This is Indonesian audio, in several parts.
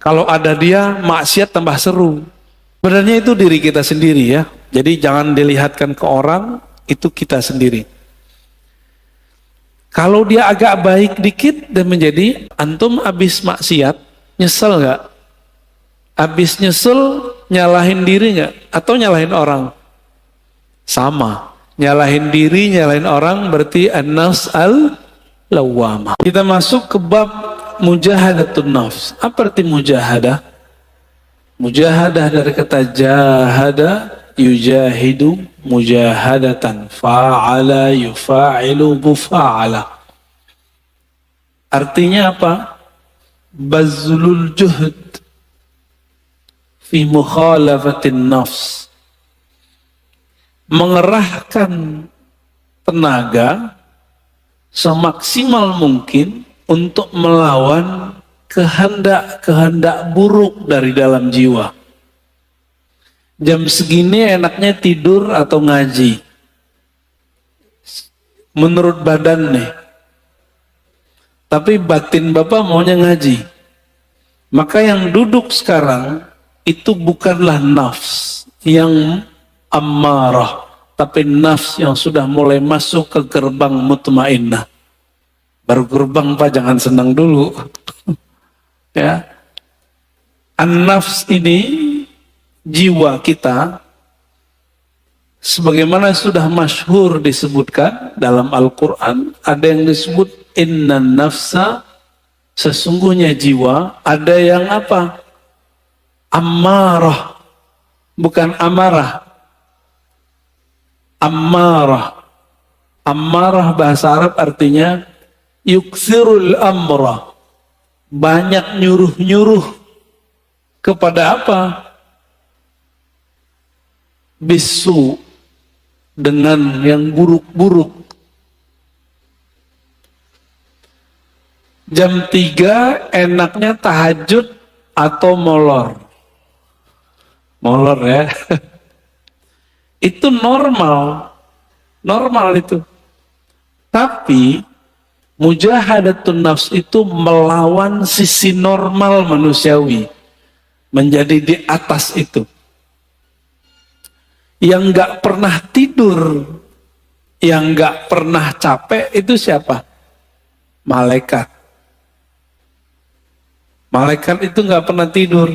Kalau ada dia, maksiat tambah seru. Sebenarnya itu diri kita sendiri ya. Jadi jangan dilihatkan ke orang, itu kita sendiri. Kalau dia agak baik dikit dan menjadi antum habis maksiat, nyesel nggak? Habis nyesel, nyalahin diri nggak? Atau nyalahin orang? Sama. Nyalahin diri, nyalahin orang berarti an-nafs al-lawwamah. Kita masuk ke bab mujahadatun nafs. Apa arti mujahadah? Mujahadah dari kata jahada, yujahidu, mujahadatan, fa'ala, yufa'ilu, bufa'ala. Artinya apa? Bazlul juhd fi mukhalafatin nafs. Mengerahkan tenaga semaksimal mungkin untuk melawan kehendak-kehendak buruk dari dalam jiwa. Jam segini enaknya tidur atau ngaji? Menurut badan nih. Tapi batin Bapak maunya ngaji. Maka yang duduk sekarang itu bukanlah nafs yang ammarah, tapi nafs yang sudah mulai masuk ke gerbang mutmainnah. Baru gerbang Pak, jangan senang dulu. Ya, an-nafs ini jiwa kita, sebagaimana sudah masyhur disebutkan dalam Al-Quran, ada yang disebut innan nafsa, sesungguhnya jiwa, ada yang apa? Ammarah, bukan amarah. Ammarah. Ammarah bahasa Arab artinya yukthirul amra, banyak nyuruh-nyuruh kepada apa? Bisu, dengan yang buruk-buruk. Jam 3 enaknya tahajud atau molor. Molor ya. Itu normal. Normal itu. Tapi mujahadatun nafs itu melawan sisi normal manusiawi, menjadi di atas itu. Yang nggak pernah tidur, yang nggak pernah capek itu siapa? Malaikat. Malaikat itu nggak pernah tidur.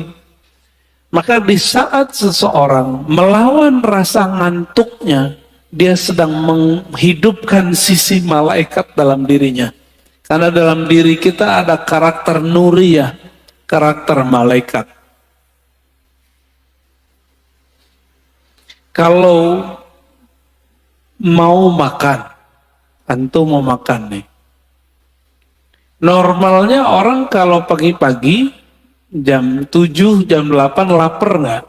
Maka di saat seseorang melawan rasa ngantuknya, dia sedang menghidupkan sisi malaikat dalam dirinya. Karena dalam diri kita ada karakter nuriyah, karakter malaikat. Kalau mau makan, antum mau makan nih. Normalnya orang kalau pagi-pagi, jam 7, jam 8 lapar nggak?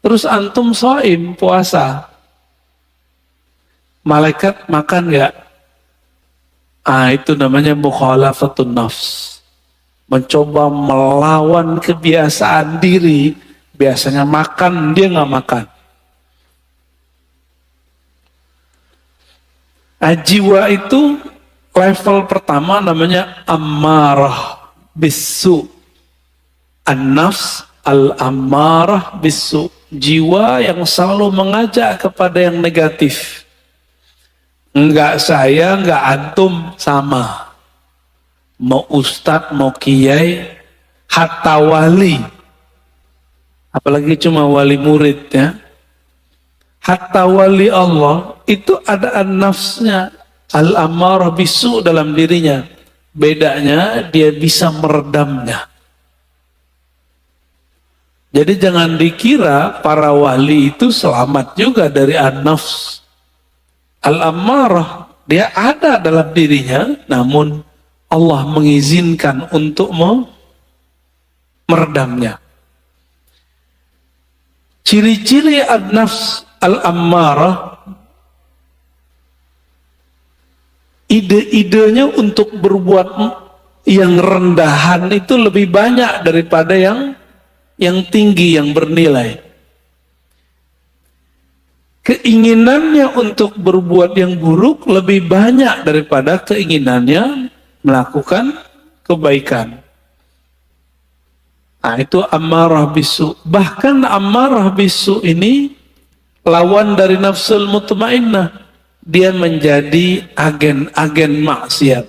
Terus antum shaim, puasa. Malaikat makan nggak? Itu namanya mukhalafatun nafs. Mencoba melawan kebiasaan diri. Biasanya makan, dia nggak makan. Jiwa itu level pertama namanya ammarah bisu. An-nafs al-ammarah bisu. Jiwa yang selalu mengajak kepada yang negatif. Enggak saya, enggak antum, sama. Mau ustadz, mau kiai, hatta wali. Apalagi cuma wali murid ya. Hatta wali Allah itu ada an-nafsnya al-ammarah bisu dalam dirinya. Bedanya dia bisa meredamnya. Jadi jangan dikira para wali itu selamat juga dari an-nafs al-ammarah. Dia ada dalam dirinya, namun Allah mengizinkan untuk meredamnya. Ciri-ciri an-nafs al-ammarah, ide-idenya untuk berbuat yang rendahan itu lebih banyak daripada yang tinggi, yang bernilai. Keinginannya untuk berbuat yang buruk lebih banyak daripada keinginannya melakukan kebaikan. Nah, itu ammarah bisu. Bahkan ammarah bisu ini lawan dari nafsul mutmainnah. Dia menjadi agen-agen maksiat.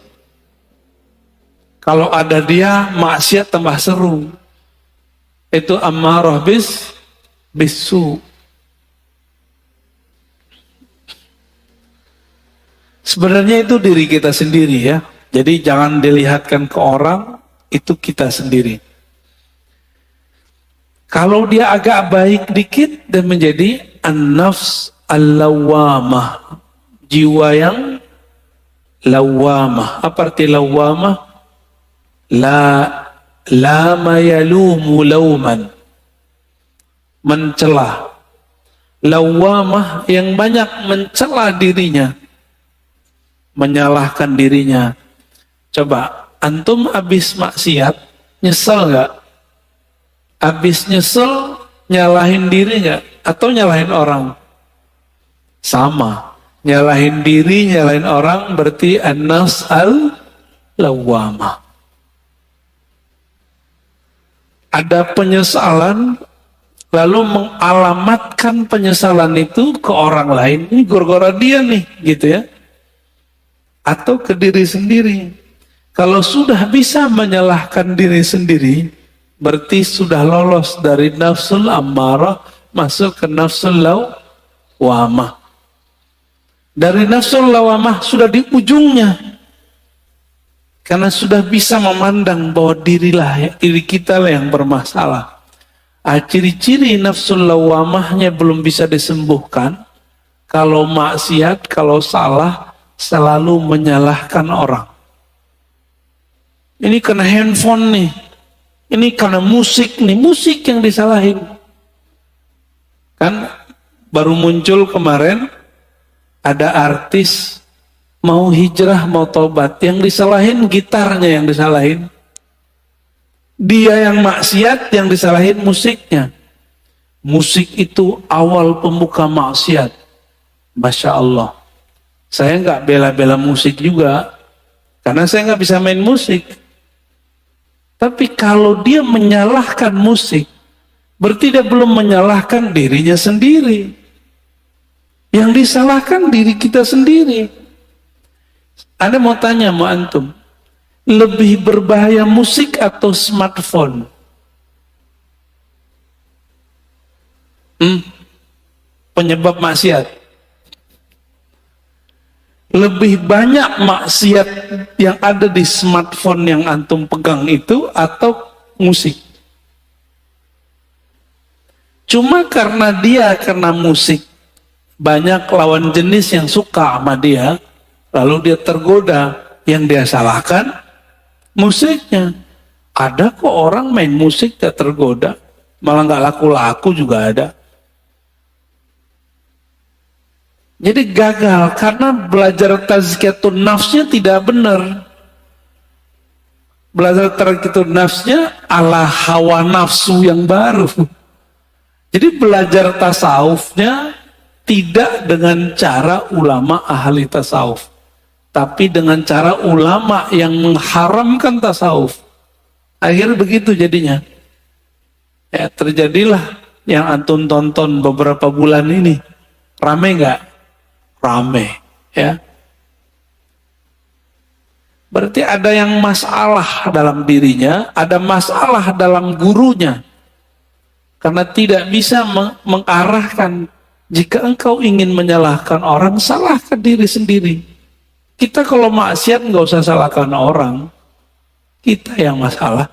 Kalau ada dia, maksiat tambah seru. Itu ammarah bisu. Sebenarnya itu diri kita sendiri ya. Jadi jangan dilihatkan ke orang, itu kita sendiri. Kalau dia agak baik dikit dan menjadi an-nafs al-lawwamah. Jiwa yang lawwamah. Apa arti lawwamah? Lama yalumu lauman. Mencela. Lawwamah yang banyak mencela dirinya. Menyalahkan dirinya. Coba, antum habis maksiat, nyesel nggak? Habis nyesel, nyalahin diri nggak? Atau nyalahin orang? Sama. Nyalahin diri, nyalahin orang berarti an-nafs al-lawwamah. Ada penyesalan, lalu mengalamatkan penyesalan itu ke orang lain. Ini gara-gara dia nih, gitu ya. Atau ke diri sendiri. Kalau sudah bisa menyalahkan diri sendiri, berarti sudah lolos dari nafsul ammarah masuk ke nafsul lawwamah. Dari nafsul lawwamah sudah di ujungnya. Karena sudah bisa memandang bahwa diri kita lah yang bermasalah. Ciri-ciri nafsul lawwamahnya belum bisa disembuhkan. Kalau maksiat, kalau salah, selalu menyalahkan orang. Ini kena handphone nih. Ini karena musik nih. Musik yang disalahin. Kan baru muncul kemarin. Ada artis mau hijrah, mau tobat. Yang disalahin gitarnya yang disalahin. Dia yang maksiat, yang disalahin musiknya. Musik itu awal pembuka maksiat. Masya Allah. Saya nggak bela-bela musik juga. Karena saya nggak bisa main musik. Tapi kalau dia menyalahkan musik, berarti dia belum menyalahkan dirinya sendiri. Yang disalahkan diri kita sendiri. Anda mau tanya sama antum, lebih berbahaya musik atau smartphone? Penyebab maksiat. Lebih banyak maksiat yang ada di smartphone yang antum pegang itu atau musik? Cuma karena dia kena musik, banyak lawan jenis yang suka sama dia, lalu dia tergoda. Yang dia salahkan musiknya. Ada kok orang main musik tak tergoda, malah nggak laku-laku juga ada. Jadi gagal karena belajar tazkiyatun nafsnya tidak benar. Belajar tazkiyatun nafsnya ala hawa nafsu yang baru. Jadi belajar tasawufnya tidak dengan cara ulama ahli tasawuf, tapi dengan cara ulama yang mengharamkan tasawuf. Akhirnya begitu jadinya. Ya, terjadilah yang antum tonton beberapa bulan ini. Rame nggak? Rame, ya. Berarti ada yang masalah dalam dirinya, ada masalah dalam gurunya. Karena tidak bisa mengarahkan. Jika engkau ingin menyalahkan orang, salahkan diri sendiri. Kita kalau maksiat nggak usah salahkan orang. Kita yang masalah.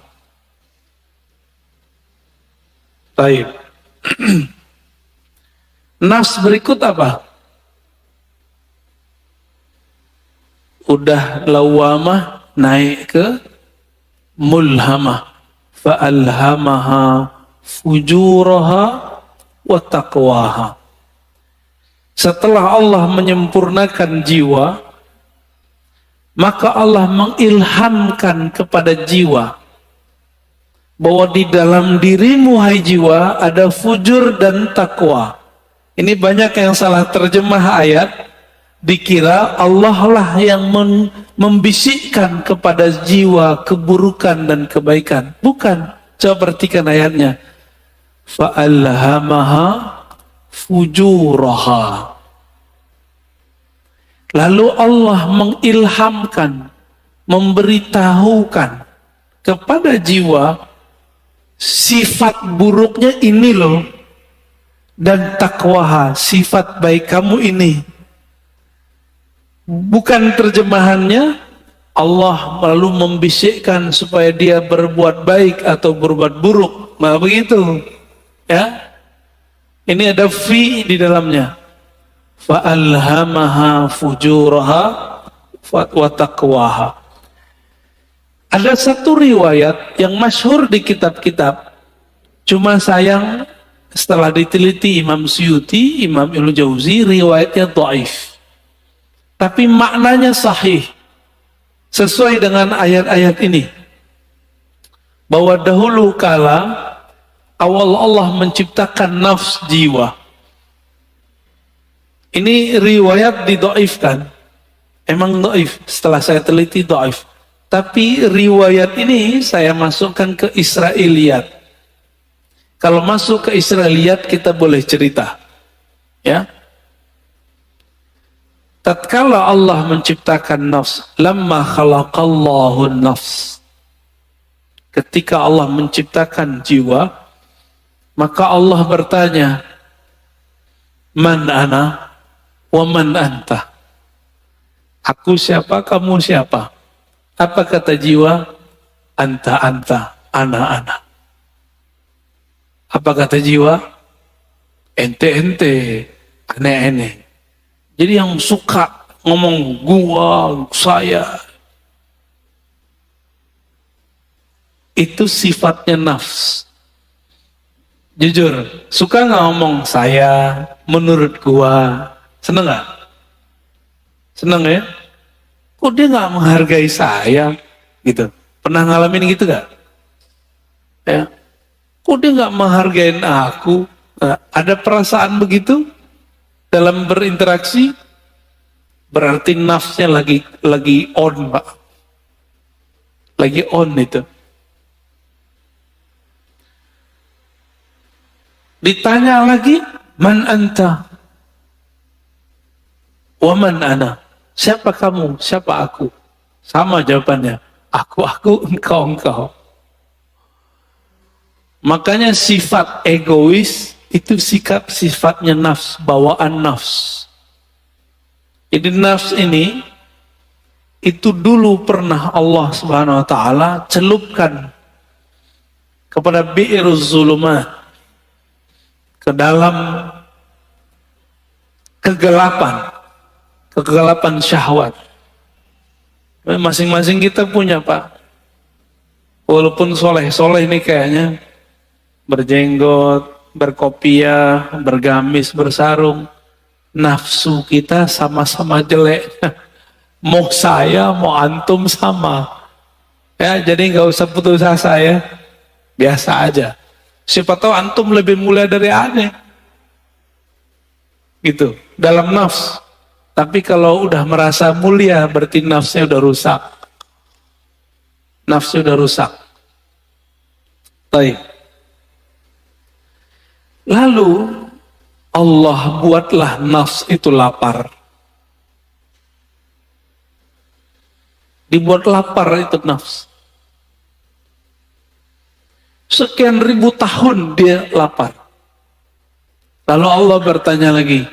Baik. Nafs berikut apa? Udah lawamah naik ke mulhamah. Fa'alhamaha fujuraha wa taqwaha. Setelah Allah menyempurnakan jiwa, maka Allah mengilhamkan kepada jiwa bahwa di dalam dirimu, hai jiwa, ada fujur dan takwa. Ini banyak yang salah terjemah ayat, dikira Allah lah yang membisikkan kepada jiwa keburukan dan kebaikan. Bukan, Coba perhatikan ayatnya. Fa'alhamaha fujuraha. Lalu Allah mengilhamkan, memberitahukan kepada jiwa sifat buruknya ini loh, dan takwaha, sifat baik kamu ini. Bukan terjemahannya Allah lalu membisikkan supaya dia berbuat baik atau berbuat buruk, nah begitu ya. Ini ada fi di dalamnya. Fa'alhamaha fujuraha wa taqwaha. Ada satu riwayat yang masyhur di kitab-kitab, cuma sayang setelah diteliti Imam Suyuti, Imam Ibnu Jauzi, riwayatnya dhaif. Tapi maknanya sahih, sesuai dengan ayat-ayat ini. Bahwa dahulu kala awal Allah menciptakan nafs jiwa. Ini riwayat didhaifkan. Emang dhaif, setelah saya teliti dhaif. Tapi riwayat ini saya masukkan ke Israiliyat. Kalau masuk ke Israiliyat kita boleh cerita. Ya. Tatkala Allah menciptakan nafs, lamma khalaqallahu nafs. Ketika Allah menciptakan jiwa, maka Allah bertanya, man ana wa man anta. Aku siapa, kamu siapa? Apa kata jiwa? Anta, ana. Apa kata jiwa? Ente, ane. Jadi yang suka ngomong gua, saya, itu sifatnya nafs. Jujur, suka nggak ngomong saya, menurut gua? Seneng nggak? Seneng ya? Kok dia nggak menghargai saya? Gitu. Pernah ngalamin gitu nggak? Ya. Kok dia nggak menghargain aku? Nah, ada perasaan begitu dalam berinteraksi? Berarti nafsnya lagi on, Pak. Lagi on itu. Ditanya lagi, man anta? Wa man ana? Siapa kamu? Siapa aku? Sama jawabannya. Aku, engkau. Makanya sifat egois itu sifatnya nafs, bawaan nafs. Jadi nafs ini itu dulu pernah Allah Subhanahu wa taala celupkan kepada bi'iruz zulumat, ke dalam kegelapan syahwat. Masing-masing kita punya, Pak. Walaupun soleh ini kayaknya berjenggot, berkopiah, bergamis, bersarung, nafsu kita sama-sama jelek. Mau saya, mau antum sama. Ya, jadi nggak usah putus asa ya. Biasa aja. Siapa tahu antum lebih mulia dari aneh. Gitu, dalam nafs. Tapi kalau udah merasa mulia, berarti nafsnya udah rusak. Nafsnya udah rusak. Baik. Lalu Allah buatlah nafs itu lapar. Dibuat lapar itu nafs. Sekian ribu tahun dia lapar. Lalu Allah bertanya lagi,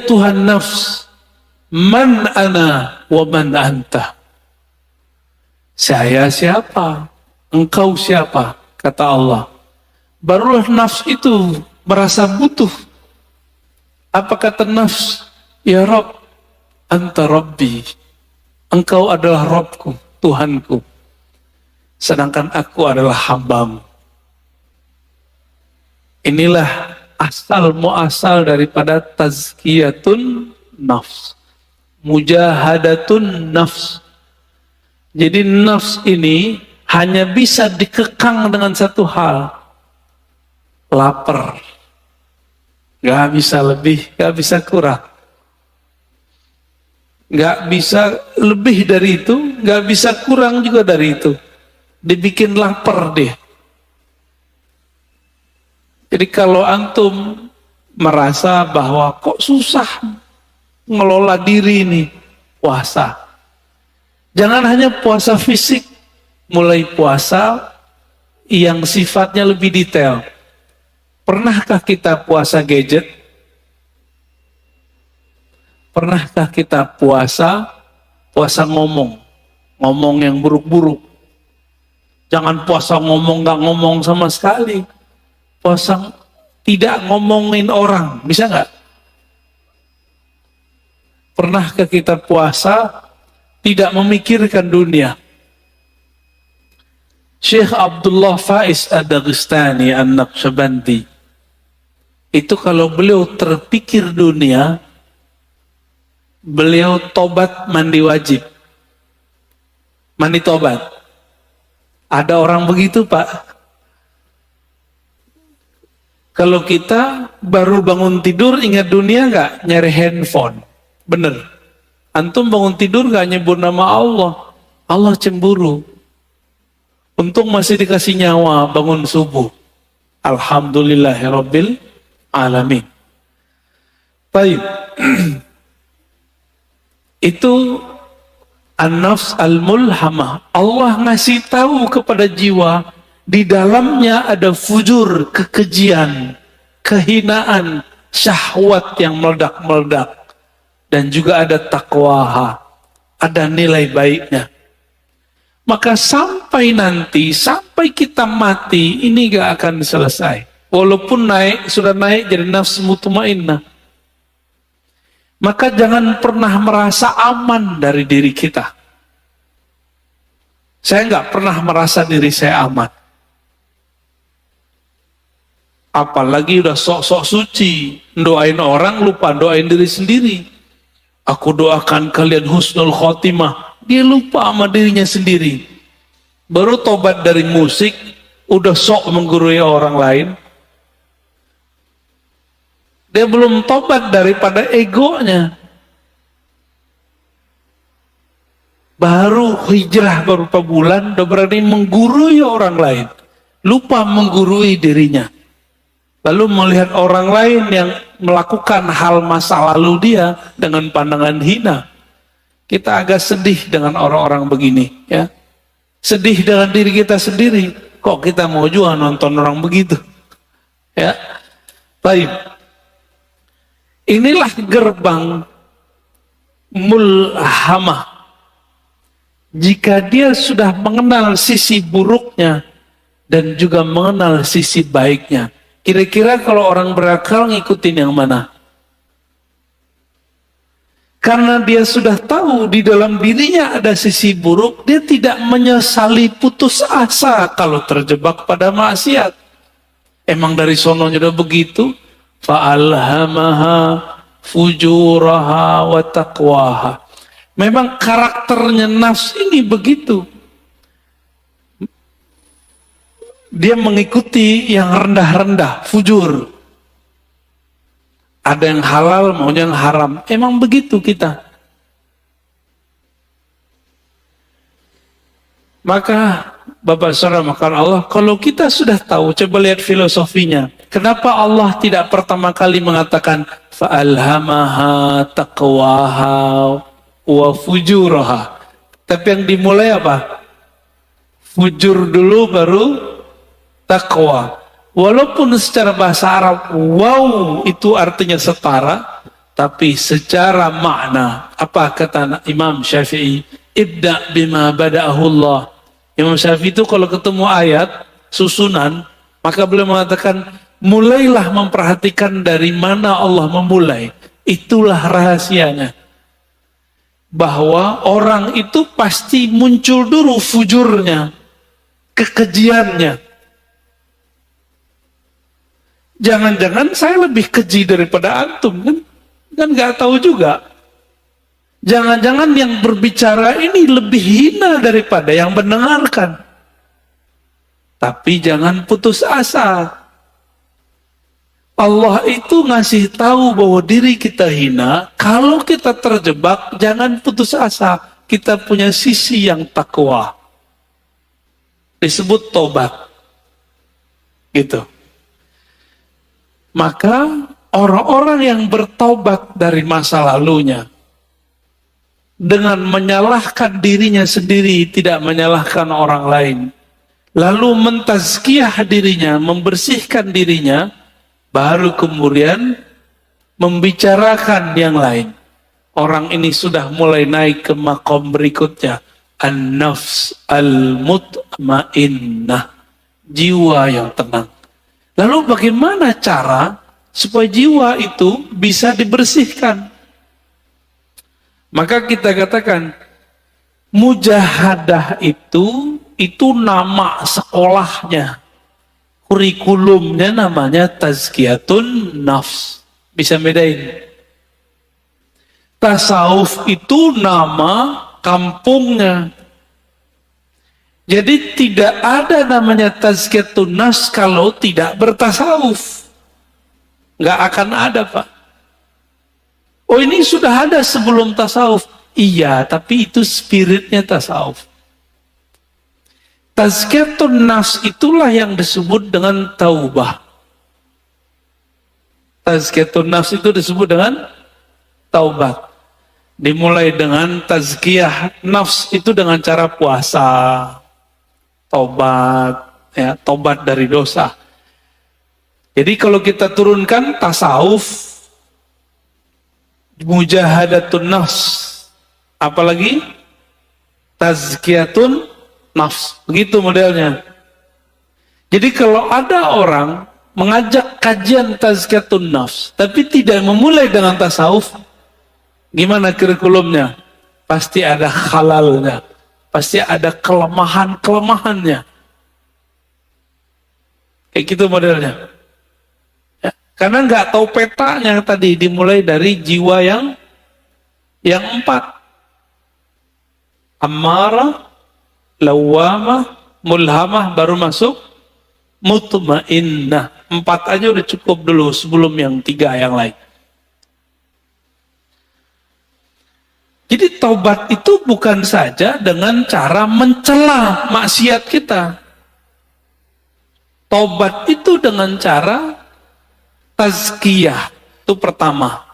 Tuhan nafs, man ana wa man anta? Saya siapa? Engkau siapa? Kata Allah. Barulah nafs itu merasa butuh. Apa kata nafs? Ya Rabb, anta Rabbi. Engkau adalah Rabbku, Tuhanku. Sedangkan aku adalah hambamu. Inilah asal muasal daripada tazkiyatun nafs. Mujahadatun nafs. Jadi nafs ini hanya bisa dikekang dengan satu hal. Lapar. Gak bisa lebih, gak bisa kurang. Gak bisa lebih dari itu, gak bisa kurang juga dari itu. dibikin lapar dia. Jadi kalau antum merasa bahwa kok susah ngelola diri ini, puasa. Jangan hanya puasa fisik, mulai puasa yang sifatnya lebih detail. Pernahkah kita puasa gadget? Pernahkah kita puasa ngomong yang buruk-buruk? Jangan puasa ngomong nggak ngomong sama sekali. Puasa tidak ngomongin orang, bisa nggak? Pernahkah kita puasa tidak memikirkan dunia? Syekh Abdullah Faiz Ad-Dagestani An-Naqsyabandi itu kalau beliau terpikir dunia, beliau tobat mandi wajib. Mandi tobat. Ada orang begitu, Pak. Kalau kita baru bangun tidur ingat dunia nggak? Nyari handphone. Bener. Antum bangun tidur nggak nyebut nama Allah. Allah cemburu. Untung masih dikasih nyawa bangun subuh. Alhamdulillahirabbil alamin. Baik. Itu an-nafs al-mulhamah. Allah ngasih tahu kepada jiwa, di dalamnya ada fujur, kekejian, kehinaan, syahwat yang meledak-meledak, dan juga ada taqwaha, ada nilai baiknya. Maka sampai nanti, sampai kita mati, ini gak akan selesai. Walaupun naik, sudah naik jadi nafsu mutmainnah. Maka jangan pernah merasa aman dari diri kita. Saya nggak pernah merasa diri saya aman. Apalagi udah sok-sok suci, doain orang lupa doain diri sendiri. Aku doakan kalian husnul khotimah, dia lupa sama dirinya sendiri. Baru tobat dari musik, udah sok menggurui orang lain. Dia belum tobat daripada egonya. Baru hijrah beberapa bulan, udah berani menggurui orang lain. Lupa menggurui dirinya. Lalu melihat orang lain yang melakukan hal masa lalu dia dengan pandangan hina. Kita agak sedih dengan orang-orang begini, ya. Sedih dengan diri kita sendiri. Kok kita mau juga nonton orang begitu? Ya. Baik. Inilah gerbang mulhamah. Jika dia sudah mengenal sisi buruknya dan juga mengenal sisi baiknya. Kira-kira kalau orang berakal ngikutin yang mana? Karena dia sudah tahu di dalam dirinya ada sisi buruk, dia tidak menyesali putus asa kalau terjebak pada maksiat. Emang dari sononya udah begitu? Fa'alhamaha fujuraha wa taqwaha. Memang karakternya nafs ini begitu. Dia mengikuti yang rendah-rendah, fujur. Ada yang halal, maunya yang haram. Emang begitu kita. Maka Bapak Saudara makan Allah, kalau kita sudah tahu, coba lihat filosofinya. Kenapa Allah tidak pertama kali mengatakan fa'alhamaha taqwaha wa fujuraha? Tapi yang dimulai apa? Fujur dulu baru taqwa. Walaupun secara bahasa Arab wow itu artinya setara, tapi secara makna apa kata Imam Syafi'i? Ibda bima bada'ahu Allah. Imam Syafi'i itu kalau ketemu ayat susunan, maka beliau mengatakan mulailah memperhatikan dari mana Allah memulai. Itulah rahasianya. Bahwa orang itu pasti muncul dulu fujurnya, kekejiannya. Jangan-jangan saya lebih keji daripada antum, kan nggak tahu juga. Jangan-jangan yang berbicara ini lebih hina daripada yang mendengarkan. Tapi jangan putus asa. Allah itu ngasih tahu bahwa diri kita hina. Kalau kita terjebak, jangan putus asa. Kita punya sisi yang takwa. disebut tobat. Gitu. Maka orang-orang yang bertobat dari masa lalunya dengan menyalahkan dirinya sendiri, tidak menyalahkan orang lain, lalu mentazkiyah dirinya, membersihkan dirinya, baru kemudian membicarakan yang lain. Orang ini sudah mulai naik ke makom berikutnya, an-nafs al-mutmainnah, jiwa yang tenang. Lalu bagaimana cara supaya jiwa itu bisa dibersihkan? Maka kita katakan mujahadah itu nama sekolahnya, kurikulumnya namanya tazkiyatun nafs. Bisa bedain. Tasawuf itu nama kampungnya. Jadi tidak ada namanya tazkiyatun nafs kalau tidak bertasawuf. Nggak akan ada, Pak. Oh, ini sudah ada sebelum tasawuf. Iya, tapi itu spiritnya tasawuf. Tazkiyatun nafs itulah yang disebut dengan taubah. Tazkiyatun nafs itu disebut dengan taubat. Dimulai dengan tazkiyah nafs itu dengan cara puasa, tobat, ya, tobat dari dosa. Jadi kalau kita turunkan tasawuf, mujahadatun nafs, apalagi tazkiyatun nafs, begitu modelnya. Jadi kalau ada orang mengajak kajian tazkiyatun nafs, tapi tidak memulai dengan tasawuf, gimana kurikulumnya? Pasti ada halalnya, pasti ada kelemahan-kelemahannya. Kayak gitu modelnya. Ya, karena nggak tahu petanya tadi, dimulai dari jiwa yang 4. Ammarah, lawamah, mulhamah, baru masuk mutmainnah. 4 aja udah cukup dulu sebelum yang 3 yang lain. Jadi taubat itu bukan saja dengan cara mencela maksiat kita. Taubat itu dengan cara tazkiyah, itu pertama.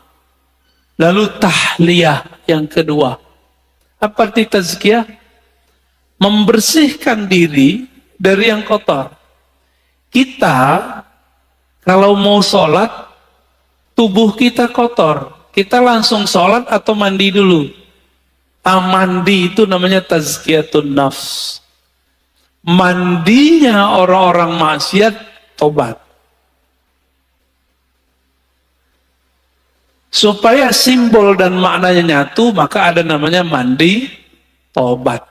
Lalu tahliyah yang kedua. Apa arti tazkiyah? Membersihkan diri dari yang kotor. Kita kalau mau sholat, tubuh kita kotor. Kita langsung sholat atau mandi dulu? Mandi itu namanya tazkiyatun nafs. Mandinya orang-orang maksiat, tobat. Supaya simbol dan maknanya nyatu, maka ada namanya mandi tobat.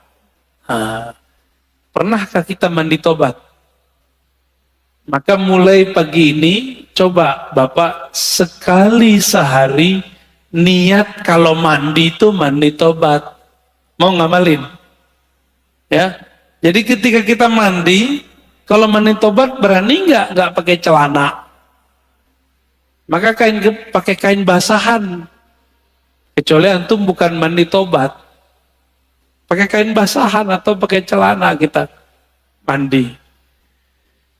Nah, pernahkah kita mandi tobat? Maka mulai pagi ini, coba Bapak sekali sehari niat kalau mandi itu mandi tobat. Mau ngamalin? Ya. Jadi ketika kita mandi, kalau mandi tobat berani nggak pakai celana? Maka pakai kain basahan. Kecuali antum bukan mandi tobat. Pakai kain basahan atau pakai celana kita mandi.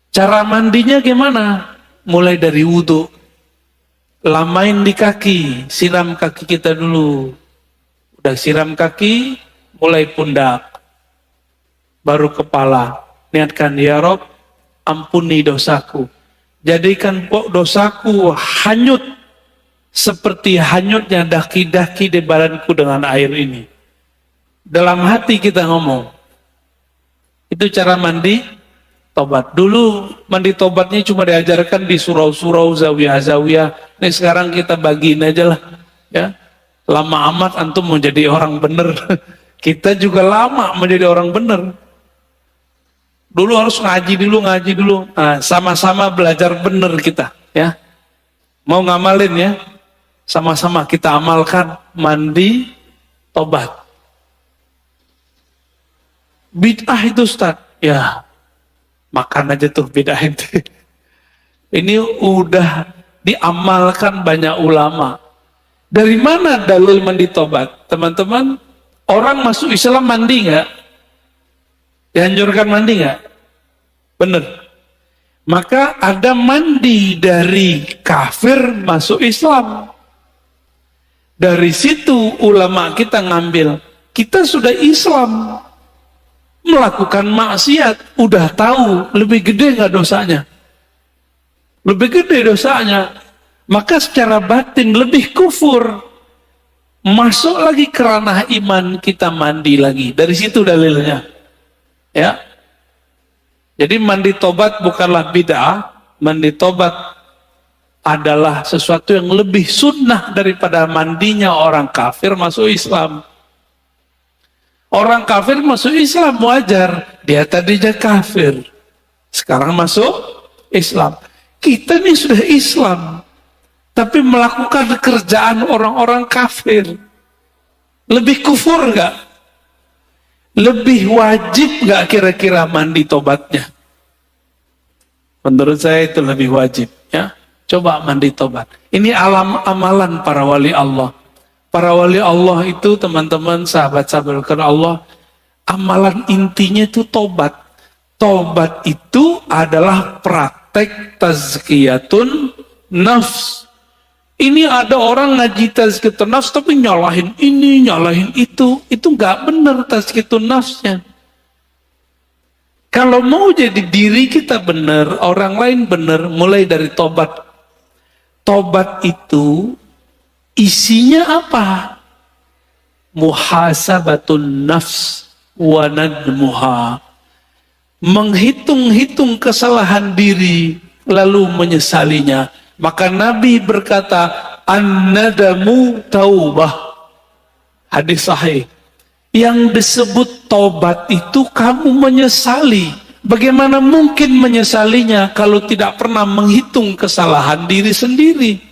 Cara mandinya gimana? Mulai dari wudhu. Lamain di kaki, siram kaki kita dulu. Udah siram kaki, mulai pundak. Baru kepala. Niatkan, ya Rob, ampuni dosaku. Jadikan dosaku hanyut seperti hanyutnya daki-daki di badanku dengan air ini. Dalam hati kita ngomong. Itu cara mandi tobat. Dulu mandi tobatnya cuma diajarkan di surau-surau, zawiyah-zawiyah. Ini sekarang kita bagiin aja lah. Ya. Lama amat antum mau jadi orang bener. Kita juga lama menjadi orang bener. Dulu harus ngaji dulu. Nah, sama-sama belajar bener kita. Ya. Mau ngamalin ya. Sama-sama kita amalkan mandi tobat. Bid'ah itu Ustaz. Ya. Makan aja tuh bid'ah itu. Ini udah diamalkan banyak ulama. Dari mana dalil mandi tobat? Teman-teman, orang masuk Islam mandi nggak? Dianjurkan mandi nggak? Benar. Maka ada mandi dari kafir masuk Islam. Dari situ ulama kita ngambil, kita sudah Islam, melakukan maksiat, udah tahu lebih gede nggak dosanya? Lebih gede dosanya. Maka secara batin lebih kufur. Masuk lagi ke ranah iman, kita mandi lagi. Dari situ dalilnya. Ya. Jadi mandi tobat bukanlah bid'ah, mandi tobat adalah sesuatu yang lebih sunnah daripada mandinya orang kafir masuk Islam. Orang kafir masuk Islam wajar, dia tadinya kafir, sekarang masuk Islam. Kita ini sudah Islam, tapi melakukan kerjaan orang-orang kafir. Lebih kufur nggak? Lebih wajib nggak kira-kira mandi tobatnya? Menurut saya itu lebih wajib. Ya, coba mandi tobat. Ini amalan para wali Allah. Para wali Allah itu teman-teman, sahabat-sahabat Allah, amalan intinya itu tobat. Tobat itu adalah praktek tazkiyatun nafs. Ini ada orang ngaji tazkiyatun nafs tapi nyalahin ini, nyalahin itu nggak benar tazkiyatun nafsnya. Kalau mau jadi diri kita benar, orang lain benar, mulai dari tobat. Tobat itu isinya apa? Muhasabatun nafs wa nadmuha. Menghitung-hitung kesalahan diri lalu menyesalinya. Maka Nabi berkata, an-nadamu taubah. Hadis sahih. Yang disebut tobat itu kamu menyesali. Bagaimana mungkin menyesalinya kalau tidak pernah menghitung kesalahan diri sendiri?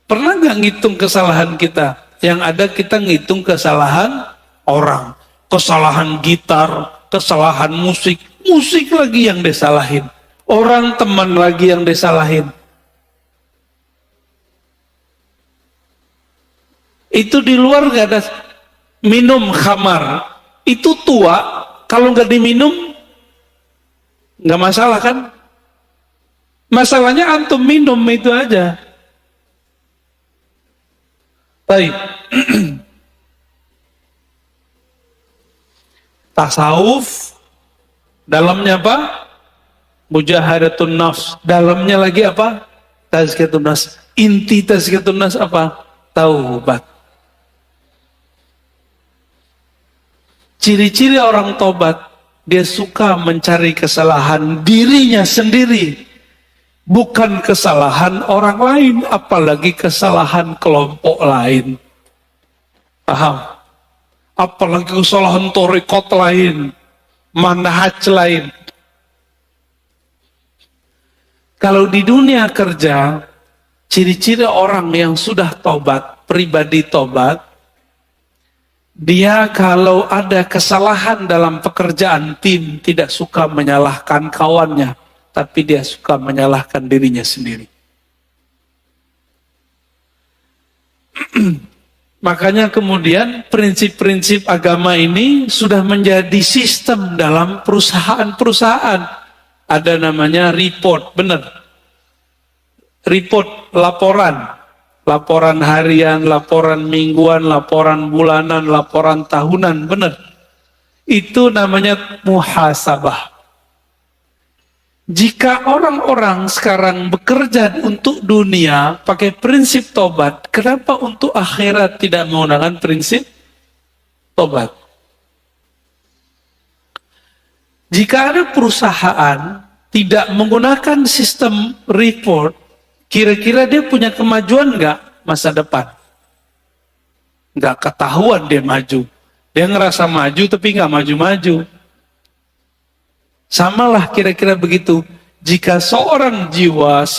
Pernah nggak ngitung kesalahan kita? Yang ada kita ngitung kesalahan orang. Kesalahan gitar, kesalahan musik. Musik lagi yang disalahin. Orang teman lagi yang disalahin. Itu di luar gak ada minum khamar. Itu tua, kalau gak diminum, gak masalah kan? Masalahnya antum minum itu aja. Baik. Tasawuf, dalamnya apa? Mujahadatun nafs, dalamnya lagi apa? Tazkiyatun nafs. Inti tazkiyatun nafs apa? Taubat. Ciri-ciri orang tobat, dia suka mencari kesalahan dirinya sendiri, bukan kesalahan orang lain, apalagi kesalahan kelompok lain. Paham? Apalagi kesalahan thariqat lain, manhaj lain. Kalau di dunia kerja, ciri-ciri orang yang sudah tobat, pribadi tobat, dia kalau ada kesalahan dalam pekerjaan tim, tidak suka menyalahkan kawannya, tapi dia suka menyalahkan dirinya sendiri. Makanya kemudian prinsip-prinsip agama ini sudah menjadi sistem dalam perusahaan-perusahaan. Ada namanya report, benar. Report, laporan. Laporan harian, laporan mingguan, laporan bulanan, laporan tahunan, benar. Itu namanya muhasabah. Jika orang-orang sekarang bekerja untuk dunia pakai prinsip tobat, kenapa untuk akhirat tidak menggunakan prinsip tobat? Jika ada perusahaan tidak menggunakan sistem report, kira-kira dia punya kemajuan nggak masa depan? Nggak ketahuan dia maju. Dia ngerasa maju tapi nggak maju-maju. Samalah kira-kira begitu. Jika seorang jiwa,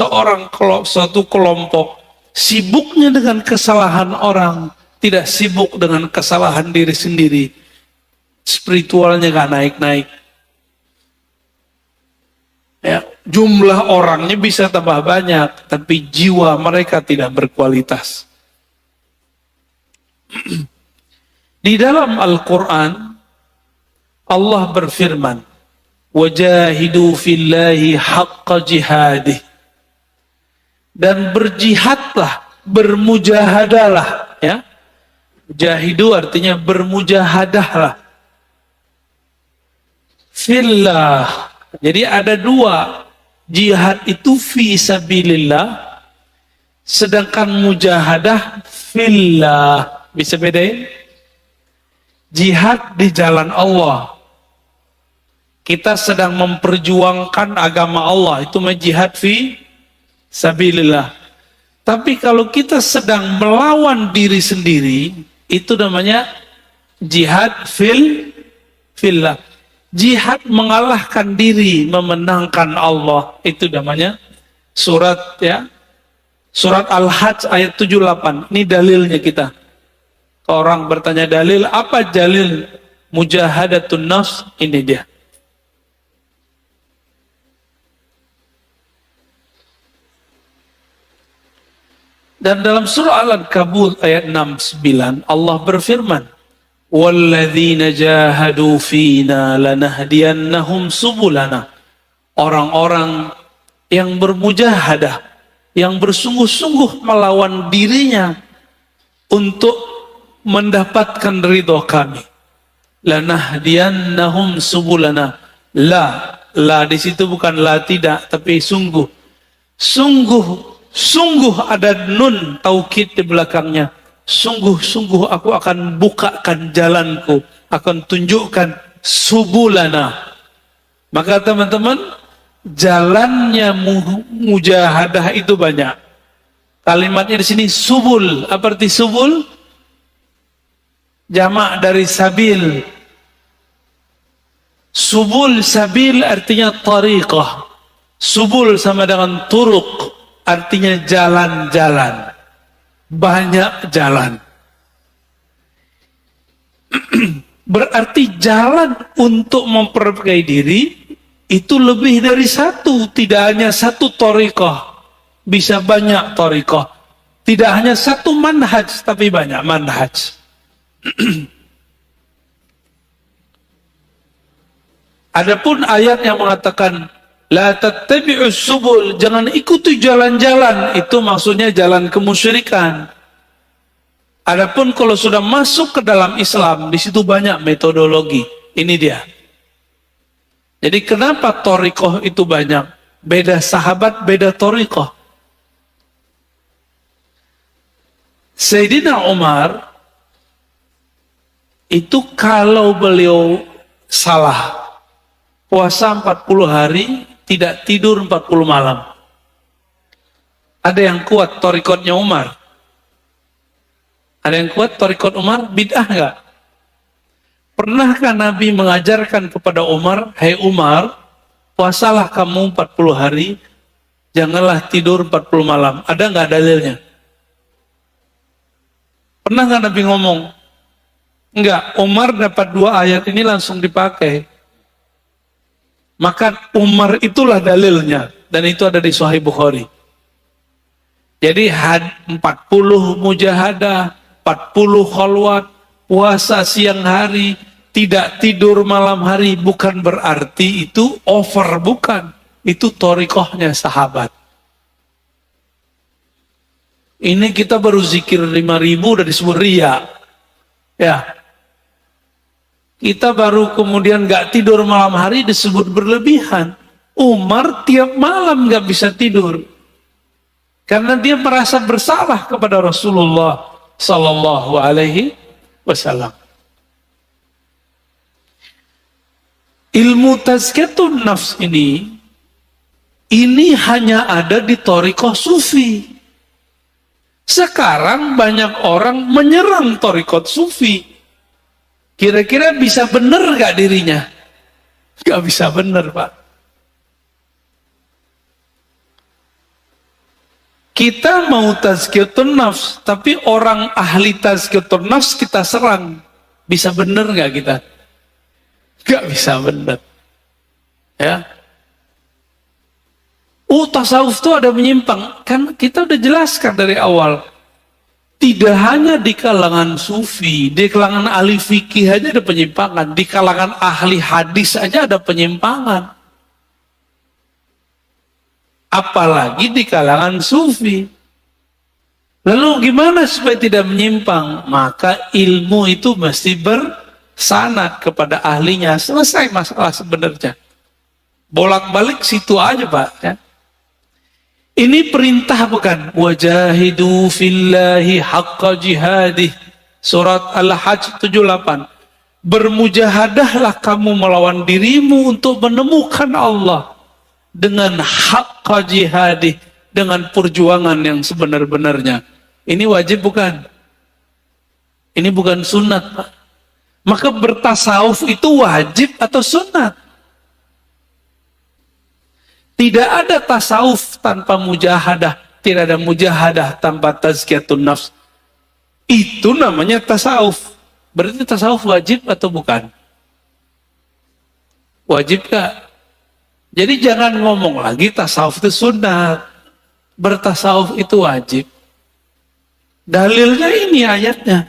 suatu kelompok sibuknya dengan kesalahan orang, tidak sibuk dengan kesalahan diri sendiri, spiritualnya nggak naik-naik. Ya, jumlah orangnya bisa tambah banyak, tapi jiwa mereka tidak berkualitas. Di dalam Al-Quran, Allah berfirman, wajahidu fillahi haqqa jihadih. Dan berjihadlah, bermujahadalah, ya. Jahidu artinya bermujahadahlah. Fillah. Jadi ada dua. Jihad itu fi sabilillah, sedangkan mujahadah fillah. Bisa bedain? Jihad di jalan Allah. Kita sedang memperjuangkan agama Allah, itu jihad fi sabilillah. Tapi kalau kita sedang melawan diri sendiri, itu namanya jihad fillah. Jihad mengalahkan diri, memenangkan Allah, itu namanya surat Al-Hajj ayat 78. Ini dalilnya kita. Orang bertanya dalil, apa dalil mujahadatun nafs? Ini dia. Dan dalam surah Al-Ankabut ayat 69 Allah berfirman, walladzina jahadu fina lanahdiyannahum subulana. Orang-orang yang bermujahadah, yang bersungguh-sungguh melawan dirinya untuk mendapatkan ridho kami. Lanahdiyannahum subulana. La di situ bukan la tidak, tapi sungguh. Sungguh ada nun taukid di belakangnya. Sungguh aku akan bukakan jalanku, akan tunjukkan subulana. Maka teman-teman, jalannya mujahadah itu banyak. Kalimatnya di sini subul. Apa arti subul? Jamak dari sabil. Subul, sabil artinya tariqah. Subul sama dengan turuk, artinya jalan-jalan. Banyak jalan. Berarti jalan untuk memperbaiki diri itu lebih dari satu. Tidak hanya satu tariqah, bisa banyak tariqah. Tidak hanya satu manhaj, tapi banyak manhaj. Adapun ayat yang mengatakan la tattabi'us subul, jangan ikuti jalan-jalan, itu maksudnya jalan kemusyrikan. Adapun kalau sudah masuk ke dalam Islam, di situ banyak metodologi. Ini dia. Jadi kenapa thariqah itu banyak? Beda sahabat, beda thariqah. Sayyidina Umar itu kalau beliau salah puasa 40 hari, tidak tidur 40 malam. Ada yang kuat thariqatnya Umar? Ada yang kuat thariqat Umar? Bid'ah enggak? Pernahkah Nabi mengajarkan kepada Umar, hai Umar, puasalah kamu 40 hari, janganlah tidur 40 malam. Ada enggak dalilnya? Pernah enggak Nabi ngomong? Enggak, Umar dapat 2 ayat ini langsung dipakai. Maka Umar itulah dalilnya, dan itu ada di Sahih Bukhari. Jadi 40 mujahadah, 40 khalwat, puasa siang hari, tidak tidur malam hari, bukan berarti itu over, bukan. Itu thariqahnya sahabat. Ini kita baru zikir 5.000 udah disebut riya. Ya. Kita baru kemudian gak tidur malam hari disebut berlebihan. Umar tiap malam gak bisa tidur. Karena dia merasa bersalah kepada Rasulullah Sallallahu Alaihi Wasallam. Ilmu tazkiyatun nafs ini hanya ada di thariqah sufi. Sekarang banyak orang menyerang thariqah sufi. Kira-kira bisa benar gak dirinya? Gak bisa benar, Pak. Kita mau tazkiyatun nafs, tapi orang ahli tazkiyatun nafs kita serang. Bisa benar gak kita? Gak bisa benar. Ya. Tasawuf itu ada menyimpang. Kan kita udah jelaskan dari awal. Tidak hanya di kalangan sufi, di kalangan ahli fikih aja ada penyimpangan, di kalangan ahli hadis aja ada penyimpangan. Apalagi di kalangan sufi. Lalu gimana supaya tidak menyimpang? Maka ilmu itu mesti bersanad kepada ahlinya. Selesai masalah sebenarnya. Bolak-balik situ aja Pak. Ya. Ini perintah bukan? Wajahidu fillahi haqqa jihadih. Surat Al-Hajj 78. Bermujahadahlah kamu melawan dirimu untuk menemukan Allah. Dengan haqqa jihadih. Dengan perjuangan yang sebenar-benarnya. Ini wajib bukan? Ini bukan sunat Pak. Maka bertasawuf itu wajib atau sunat? Tidak ada tasawuf tanpa mujahadah. Tidak ada mujahadah tanpa tazkiyatun nafs. Itu namanya tasawuf. Berarti tasawuf wajib atau bukan? Wajib gak? Jadi jangan ngomong lagi tasawuf itu sunat. Bertasawuf itu wajib. Dalilnya ini ayatnya.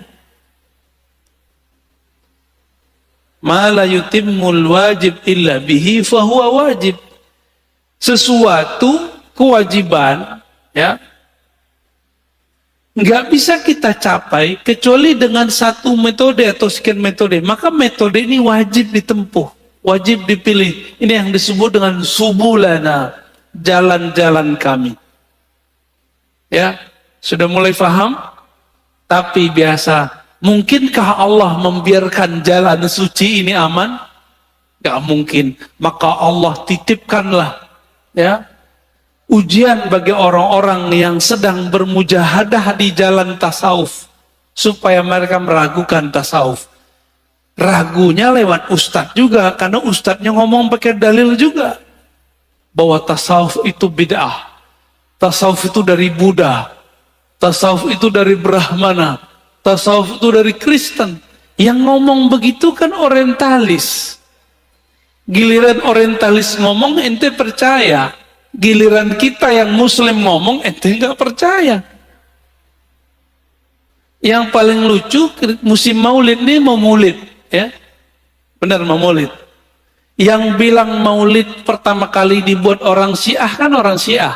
Ma la yutimmul wajib illa bihi fahuwa wajib. Sesuatu kewajiban ya nggak bisa kita capai kecuali dengan satu metode atau sekian metode. Maka metode ini wajib ditempuh, wajib dipilih. Ini yang disebut dengan subulana, jalan-jalan kami. Ya, sudah mulai paham? Tapi biasa, mungkinkah Allah membiarkan jalan suci ini aman? Gak mungkin. Maka Allah titipkanlah ya ujian bagi orang-orang yang sedang bermujahadah di jalan tasawuf supaya mereka meragukan tasawuf. Ragunya lewat ustadz juga, karena ustadznya ngomong pakai dalil juga bahwa tasawuf itu bid'ah, tasawuf itu dari Buddha, tasawuf itu dari Brahmana, tasawuf itu dari Kristen. Yang ngomong begitu kan orientalis. Giliran orientalis ngomong ente percaya, giliran kita yang muslim ngomong ente nggak percaya. Yang paling lucu musim maulid ini mau maulid, ya benar mau maulid. Yang bilang maulid pertama kali dibuat orang Syiah kan orang Syiah.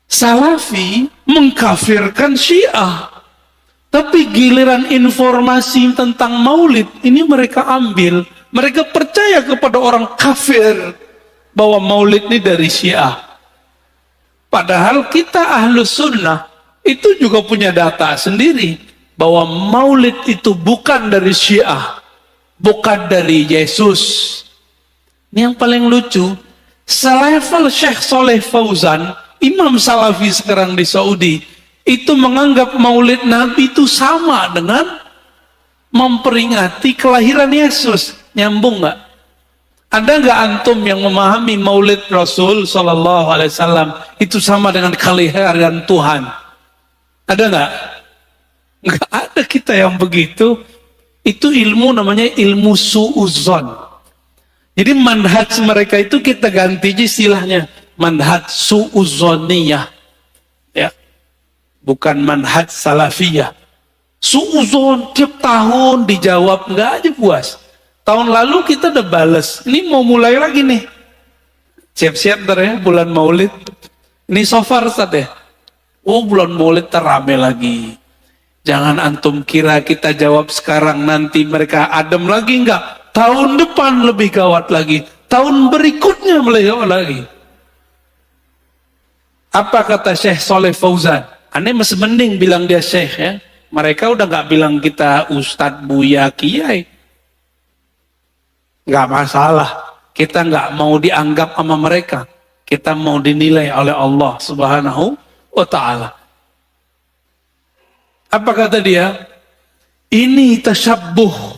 Salafi mengkafirkan Syiah. Tapi giliran informasi tentang maulid ini mereka ambil. Mereka percaya kepada orang kafir bahwa maulid ini dari Syiah. Padahal kita ahlus sunnah itu juga punya data sendiri bahwa maulid itu bukan dari Syiah, bukan dari Yesus. Ini yang paling lucu, selevel Syekh Soleh Fauzan, Imam Salafi sekarang di Saudi, itu menganggap maulid Nabi itu sama dengan memperingati kelahiran Yesus. Nyambung nggak? Ada nggak antum yang memahami maulid Rasul Sallallahu Alaihi Wasallam itu sama dengan kelahiran Tuhan? Ada nggak? Nggak ada kita yang begitu. Itu ilmu namanya ilmu su'uzon. Jadi manhaj mereka itu kita ganti istilahnya manhaj su'uzoniyah, ya, bukan manhaj salafiyah. Su'uzon tiap tahun dijawab nggak aja puas. Tahun lalu kita udah bales, ini mau mulai lagi nih. Siap-siap ntar ya, bulan maulid. Ini so far Ustaz ya. Oh bulan maulid terame lagi. Jangan antum kira kita jawab sekarang nanti mereka adem lagi, enggak. Tahun depan lebih gawat lagi. Tahun berikutnya lebih gawat lagi. Apa kata Syekh Soleh Fauzan? Aneh masih mending bilang dia Syekh ya. Mereka udah nggak bilang kita Ustadz, Buya, Kiai. Nggak masalah. Kita nggak mau dianggap sama mereka. Kita mau dinilai oleh Allah Subhanahu wa Ta'ala. Apa kata dia? Ini tasyabbuh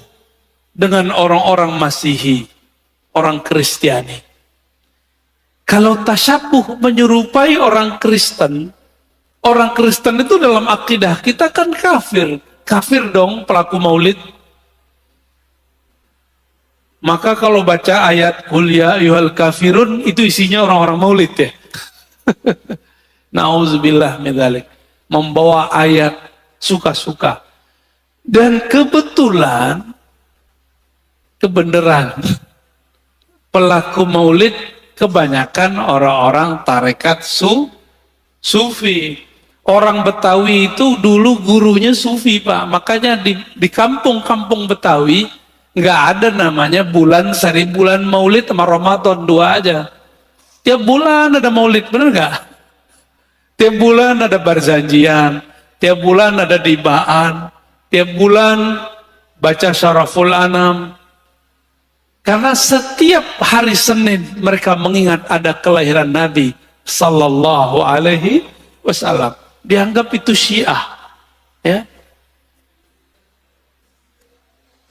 dengan orang-orang Masihi, orang Kristiani. Kalau tasyabbuh menyerupai orang Kristen itu dalam akidah kita kan kafir. Kafir dong pelaku maulid. Maka kalau baca ayat Qul ya ayyuhal kafirun, itu isinya orang-orang maulid ya. Nauzubillah min dzalik. membawa ayat suka-suka. Dan kebenaran pelaku maulid kebanyakan orang-orang tarekat sufi. Orang Betawi itu dulu gurunya sufi, Pak. Makanya di kampung-kampung Betawi nggak ada namanya bulan maulid sama Ramadan, dua aja. Tiap bulan ada maulid, bener nggak? Tiap bulan ada barzanjian, tiap bulan ada dibaan, tiap bulan baca syaraful anam. Karena setiap hari Senin mereka mengingat ada kelahiran Nabi Sallallahu Alaihi Wasallam. Dianggap itu Syiah, ya.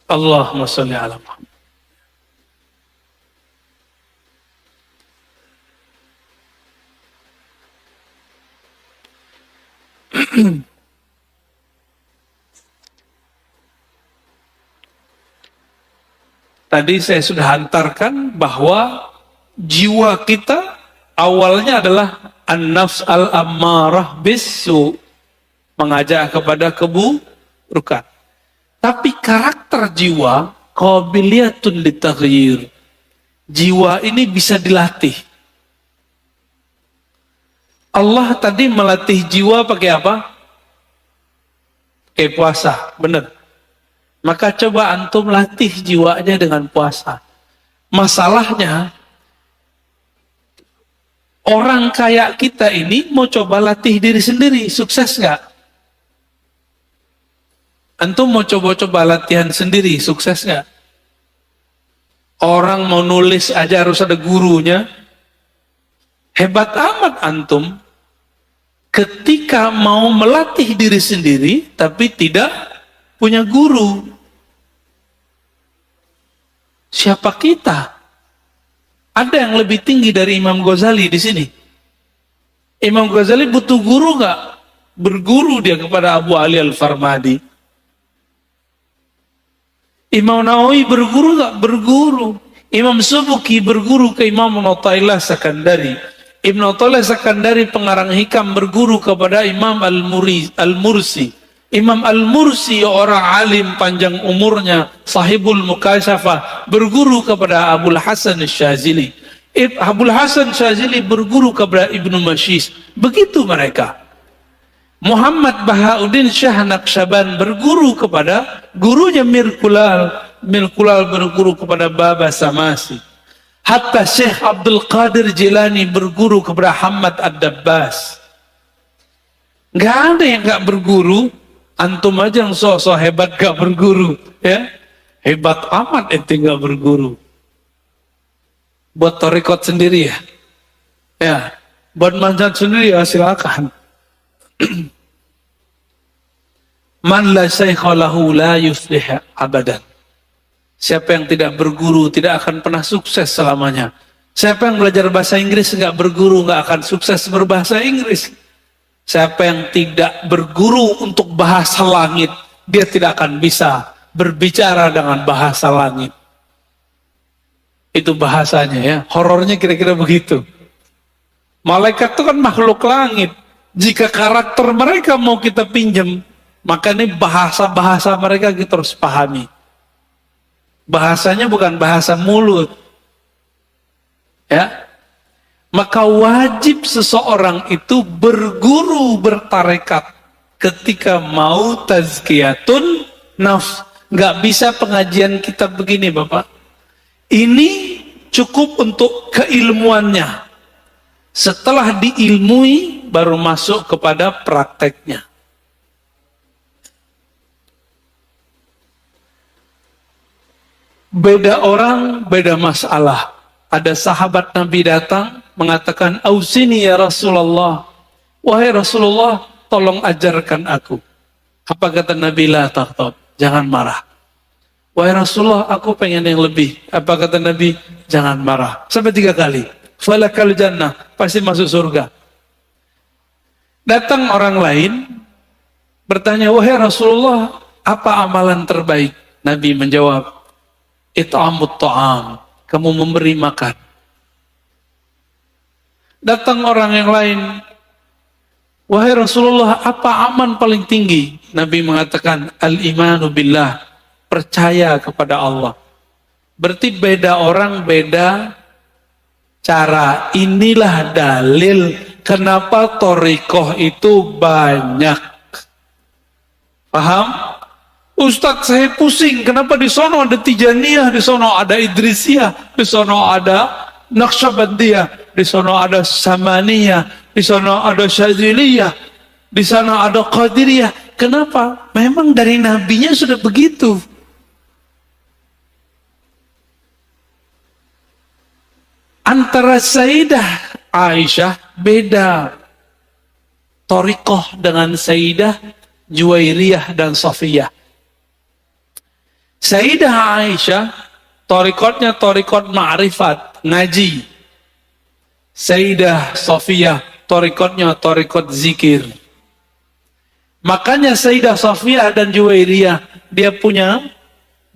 Allahumma sholli ala Muhammad. Tadi saya sudah hantarkan bahwa jiwa kita awalnya adalah an-nafs al-ammarah bisu, mengajak kepada keburukan. Tapi karakter jiwa qabiliyatun litaghyir. Jiwa ini bisa dilatih. Allah tadi melatih jiwa pakai apa? Pakai puasa, benar. Maka coba antum latih jiwanya dengan puasa. Masalahnya orang kayak kita ini mau coba latih diri sendiri, sukses nggak? Antum mau coba-coba latihan sendiri, sukses nggak? Orang mau nulis aja harus ada gurunya. Hebat amat antum ketika mau melatih diri sendiri, tapi tidak punya guru. Siapa kita? Ada yang lebih tinggi dari Imam Ghazali di sini. Imam Ghazali butuh guru nggak? Berguru dia kepada Abu Ali Al-Farmadi. Imam Nawawi berguru nggak? Berguru. Imam Subuki berguru ke Imam Athaillah Sakandari. Ibn Athaillah Sakandari pengarang hikam berguru kepada Imam Al-Mursi. Imam Al-Mursi orang alim panjang umurnya, sahibul mukasyafah, berguru kepada Abul Hasan Syazili. Abul Hasan Syazili berguru kepada Ibnu Mashis. Begitu mereka. Muhammad Bahauddin Syah Naqsyaban berguru kepada gurunya Mir Kulal. Mir Kulal berguru kepada Baba Samasi. Hatta Syekh Abdul Qadir Jilani berguru kepada Hamad Ad-Dabbas. Nggak ada yang nggak berguru. Antum aja yang sok-sok hebat gak berguru, ya. Hebat amat itu gak berguru. Buat tarekat sendiri ya. Ya, buat manjat sendiri ya silakan. Man la syaikha lahu la yuflih abadan. Siapa yang tidak berguru tidak akan pernah sukses selamanya. Siapa yang belajar bahasa Inggris nggak berguru nggak akan sukses berbahasa Inggris. Siapa yang tidak berguru untuk bahasa langit, dia tidak akan bisa berbicara dengan bahasa langit. Itu bahasanya ya, horornya kira-kira begitu. Malaikat itu kan makhluk langit. Jika karakter mereka mau kita pinjam, maka ini bahasa-bahasa mereka kita harus pahami. Bahasanya bukan bahasa mulut. Ya. Maka wajib seseorang itu berguru bertarekat ketika mau tazkiyatun nafs. Nggak bisa pengajian kita begini Bapak. Ini cukup untuk keilmuannya. Setelah diilmui baru masuk kepada prakteknya. Beda orang, beda masalah. Ada sahabat Nabi datang mengatakan, "Ausini ya Rasulullah." Wahai Rasulullah, tolong ajarkan aku. Apa kata Nabi? La taghdab, jangan marah. Wahai Rasulullah, aku pengen yang lebih. Apa kata Nabi? Jangan marah. Sampai 3 kali. Falakal jannah, pasti masuk surga. Datang orang lain bertanya, "Wahai Rasulullah, apa amalan terbaik?" Nabi menjawab, "It'amut ta'am." Kamu memberi makan. Datang orang yang lain, Wahai Rasulullah, apa aman paling tinggi? Nabi mengatakan, al-imanu billah, percaya kepada Allah. Berarti beda orang, beda cara. Inilah dalil kenapa thariqah itu banyak. Paham? Ustadz, saya pusing, kenapa di sono ada Tijaniyah, di sono ada Idrisiyah, di sono ada Naqsyabandiyah, di sono ada Samaniyah, di sono ada Syadziliyah, di sana ada Qadiriyah. Kenapa? Memang dari nabinya sudah begitu. Antara Sayyidah Aisyah beda thariqah dengan Sayyidah Juwairiyah dan Safiyah. Sayyidah Aisyah thariqatnya thariqat ma'rifat, ngaji. Sayyidah Safiyah thariqatnya thariqat zikir. Makanya Sayyidah Safiyah dan Juwairiyah dia punya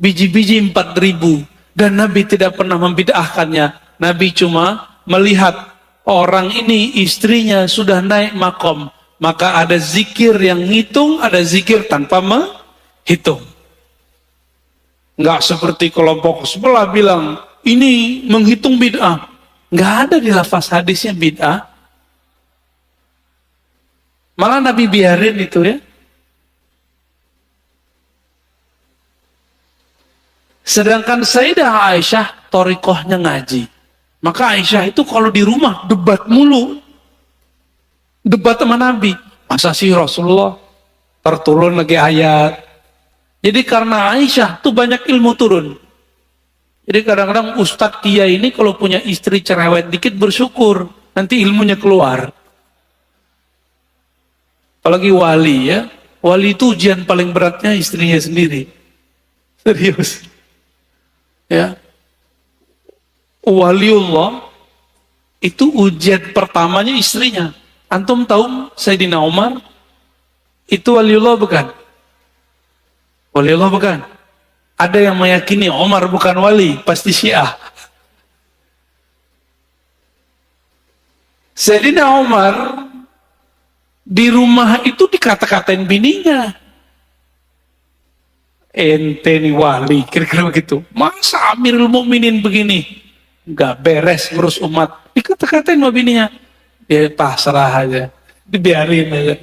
biji-biji 4.000 dan Nabi tidak pernah membid'ahkannya. Nabi cuma melihat orang ini istrinya sudah naik makom, maka ada zikir yang ngitung, ada zikir tanpa menghitung. Nggak seperti kelompok sebelah bilang ini menghitung bid'ah. Nggak ada di lafaz hadisnya bid'ah. Malah Nabi biarin itu ya. Sedangkan Sayyidah Aisyah thariqahnya ngaji. Maka Aisyah itu kalau di rumah debat mulu. Debat sama Nabi. Masa sih Rasulullah terturun lagi ayat. Jadi karena Aisyah tuh banyak ilmu turun. Jadi kadang-kadang Ustadz Kiai ini kalau punya istri cerewet dikit bersyukur. Nanti ilmunya keluar. Apalagi wali ya. Wali itu ujian paling beratnya istrinya sendiri. Serius. Ya. Waliullah itu ujian pertamanya istrinya. Antum tahu Sayyidina Umar itu waliullah bukan? Waliullah bukan? Ada yang meyakini Umar bukan wali, pasti Syiah. Sayyidina Umar di rumah itu dikata-katain bininya. Ente nih wali, kira-kira begitu. Masa Amirul Mukminin begini? Nggak beres ngurus umat. Dikata-katain sama bininya. Dia pasrah aja. Dibiarin aja.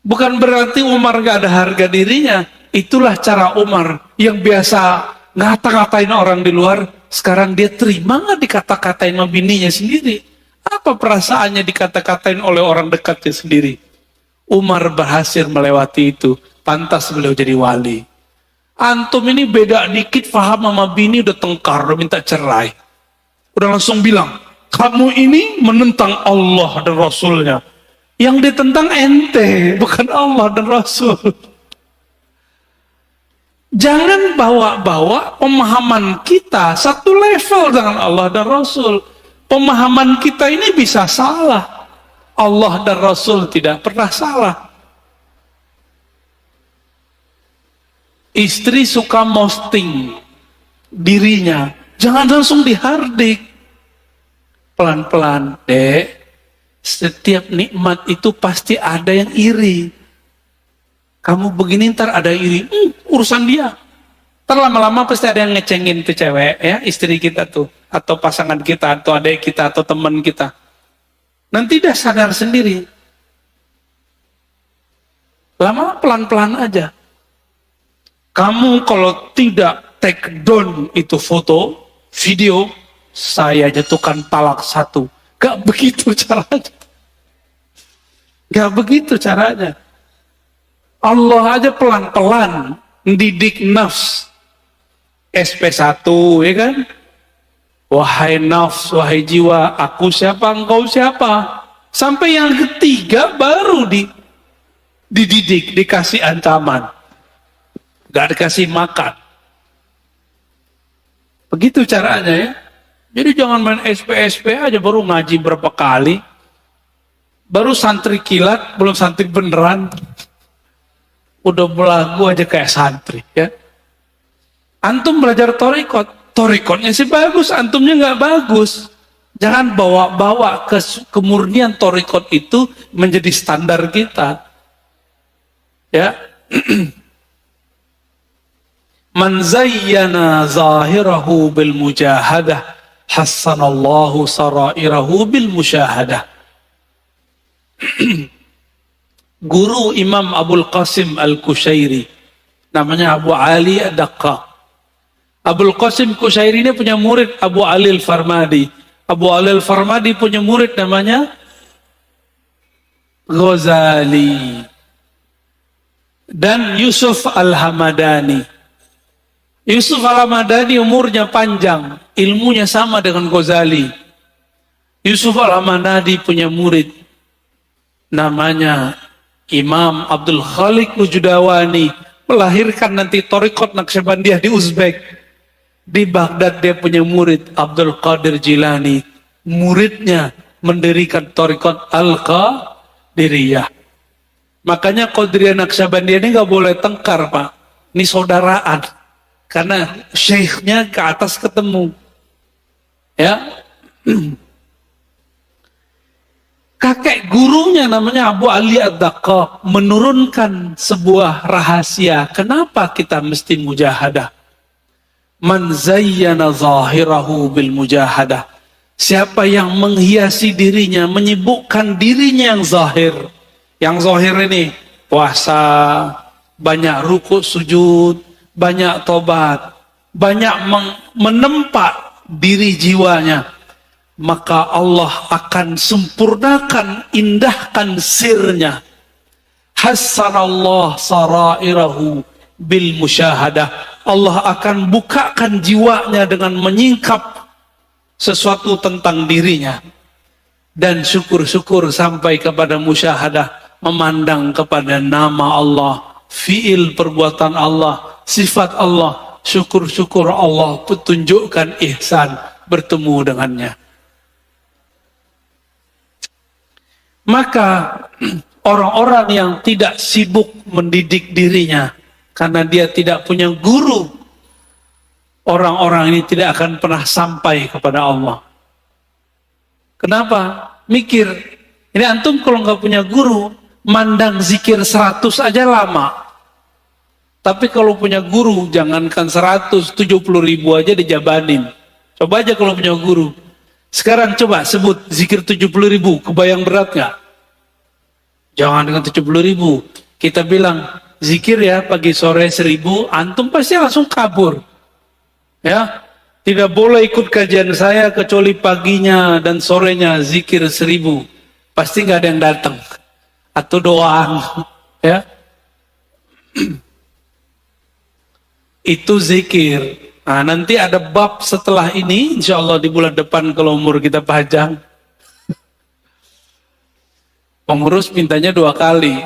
Bukan berarti Umar nggak ada harga dirinya. Itulah cara Umar yang biasa ngata-katain orang di luar. Sekarang dia terima nggak dikata-katain sama bininya sendiri? Apa perasaannya dikata-katain oleh orang dekatnya sendiri? Umar berhasil melewati itu. Pantas beliau jadi wali. Antum ini beda dikit paham sama bini udah tengkar, udah minta cerai. Udah langsung bilang, kamu ini menentang Allah dan Rasulnya. Yang ditentang ente, bukan Allah dan Rasul. Jangan bawa-bawa pemahaman kita satu level dengan Allah dan Rasul. Pemahaman kita ini bisa salah. Allah dan Rasul tidak pernah salah. Istri suka posting dirinya, jangan langsung dihardik. Pelan-pelan, dek. Setiap nikmat itu pasti ada yang iri. Kamu begini ntar ada yang iri, urusan dia. Ntar lama-lama pasti ada yang ngecengin tuh cewek, ya istri kita tuh, atau pasangan kita, atau adik kita, atau teman kita. Nanti dia sadar sendiri. Lama pelan-pelan aja. Kamu kalau tidak take down itu foto, video, saya jatuhkan talak 1. Gak begitu caranya. Gak begitu caranya. Allah aja pelan-pelan mendidik nafs. SP1, ya kan? Wahai nafs, wahai jiwa, aku siapa, engkau siapa? Sampai yang ketiga baru dididik, dikasih ancaman. Gak dikasih makan. Begitu caranya ya. Jadi jangan main SP aja baru ngaji berapa kali. Baru santri kilat, belum santri beneran. Udah belagu aja kayak santri ya. Antum belajar thariqat, thariqatnya sih bagus, antumnya nggak bagus. Jangan bawa-bawa kemurnian torikot itu menjadi standar kita. Ya. Man zayyana zahirahu bil mujahadah hassanallahu sarairahu bil musyahadah. Guru Imam Abul Qasim Al-Kushairi namanya Abu Ali Ad-Daqqa. Abul Qasim Kushairi ini punya murid Abu Ali Al-Farmadi. Abu Ali Al-Farmadi punya murid namanya Ghazali dan Yusuf Al-Hamadani. Yusuf Al-Hamadani umurnya panjang, ilmunya sama dengan Ghazali. Yusuf Al-Hamadani punya murid namanya Imam Abdul Khaliq Wujudawani, melahirkan nanti Thariqat Naqsyabandiyah di Uzbek. Di Baghdad dia punya murid Abdul Qadir Jilani, muridnya mendirikan Thariqat Al-Qadiriyah. Makanya Qadiriyah Naqsyabandiyah ini nggak boleh tengkar, Pak. Ini saudaraan, karena syekhnya ke atas ketemu. Ya. Kakek gurunya namanya Abu Ali Ad-Daqqa menurunkan sebuah rahasia. Kenapa kita mesti mujahadah? Man zayyana zahirahu bil mujahadah. Siapa yang menghiasi dirinya, menyibukkan dirinya yang zahir. Yang zahir ini puasa, banyak rukuk sujud, banyak tobat, banyak menempa diri jiwanya. Maka Allah akan sempurnakan, indahkan sirnya. Hassanallah sarairahu bil musyahadah. Allah akan bukakan jiwanya dengan menyingkap sesuatu tentang dirinya. Dan syukur-syukur sampai kepada musyahadah, memandang kepada nama Allah, fiil perbuatan Allah, sifat Allah. Syukur-syukur Allah petunjukkan ihsan bertemu dengannya. Maka orang-orang yang tidak sibuk mendidik dirinya karena dia tidak punya guru, orang-orang ini tidak akan pernah sampai kepada Allah. Kenapa? Mikir, ini antum kalau nggak punya guru, mandang zikir 100 aja lama. Tapi kalau punya guru, jangankan 170.000 aja dijabanin. Coba aja kalau punya guru. Sekarang coba sebut zikir 70.000, kebayang berat nggak? Jangan dengan 70.000. Kita bilang, zikir ya pagi sore 1000, antum pasti langsung kabur. Ya, tidak boleh ikut kajian saya kecuali paginya dan sorenya zikir 1000. Pasti nggak ada yang datang. Atau doang. Ya. Itu zikir. Nah, nanti ada bab setelah ini, insya Allah di bulan depan kalau umur kita panjang. Pengurus mintanya 2 kali.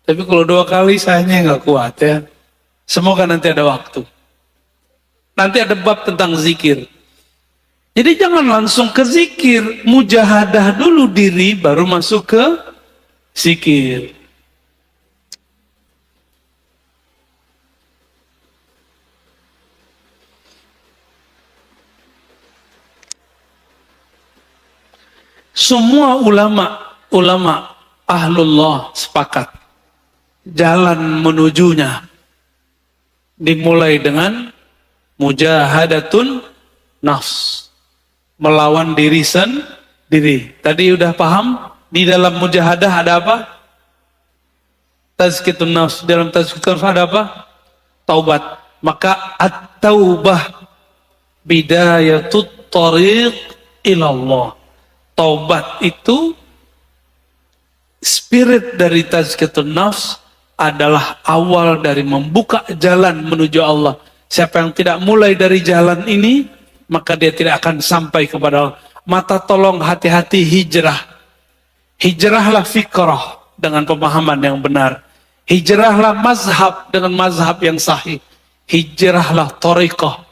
Tapi kalau 2 kali sayangnya nggak kuat ya. Semoga nanti ada waktu. Nanti ada bab tentang zikir. Jadi jangan langsung ke zikir. Mujahadah dulu diri baru masuk ke zikir. Semua ulama ahlullah sepakat. Jalan menujunya dimulai dengan mujahadatun nafs, melawan diri sendiri. Tadi udah paham di dalam mujahadah ada apa? Tazkiyatun nafs. Dalam tazkiyatun nafs ada apa? Taubat. Maka at-taubah bidayatut tariq ilallah. Taubat itu spirit dari tazkiyatun nafs adalah awal dari membuka jalan menuju Allah. Siapa yang tidak mulai dari jalan ini, maka dia tidak akan sampai kepada Allah. Mata tolong hati-hati hijrah. Hijrahlah fikrah dengan pemahaman yang benar. Hijrahlah mazhab dengan mazhab yang sahih. Hijrahlah thariqah.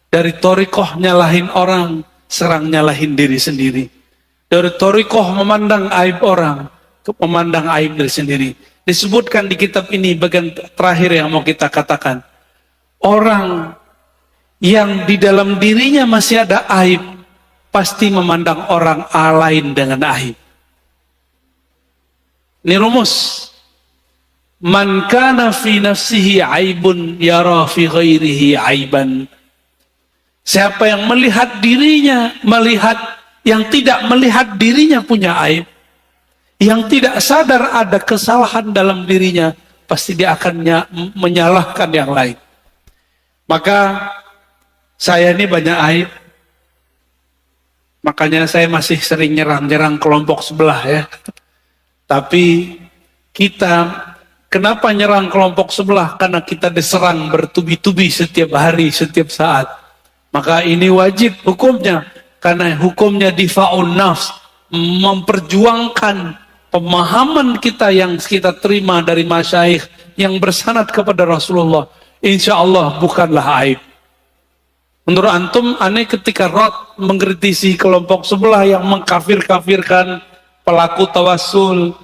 Dari thariqah nyalahin orang, serang nyalahin diri sendiri. Dari thariqah memandang aib orang, memandang aib diri sendiri. Disebutkan di kitab ini bagian terakhir yang mau kita katakan. Orang yang di dalam dirinya masih ada aib, pasti memandang orang lain dengan aib. Ini rumus. Man kana fi nafsihi aibun yara fi ghairihi aiban. Siapa yang melihat dirinya, yang tidak melihat dirinya punya aib, yang tidak sadar ada kesalahan dalam dirinya, pasti dia akan menyalahkan yang lain. Maka saya ini banyak aib, makanya saya masih sering nyerang kelompok sebelah ya. Tapi kita kenapa nyerang kelompok sebelah? Karena kita diserang bertubi-tubi setiap hari, setiap saat. Maka ini wajib hukumnya, karena hukumnya difa'un nafs, memperjuangkan pemahaman kita yang kita terima dari masyayikh yang bersanad kepada Rasulullah. Insya Allah bukanlah aib. Menurut antum, aneh ketika Rod mengkritisi kelompok sebelah yang mengkafir-kafirkan pelaku tawassul,